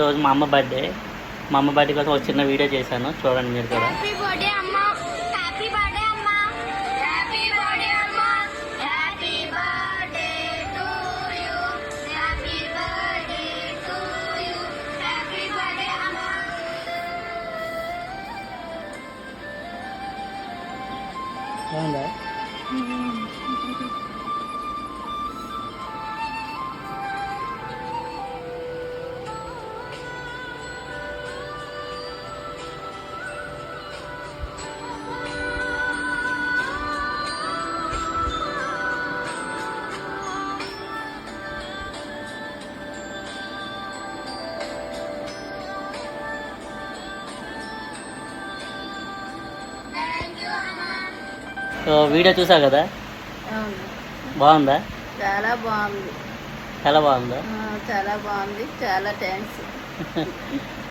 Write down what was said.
రోజు మా అమ్మ బర్త్డే. మా అమ్మ బర్త్డే కోసం ఒక చిన్న వీడియో చేశాను, చూడండి మీరు కూడా. బాగుందా? వీడియో చూసావు కదా, బాగుందా? చాలా బాగుంది. చాలా బాగుందా? చాలా బాగుంది. చాలా థ్యాంక్స్.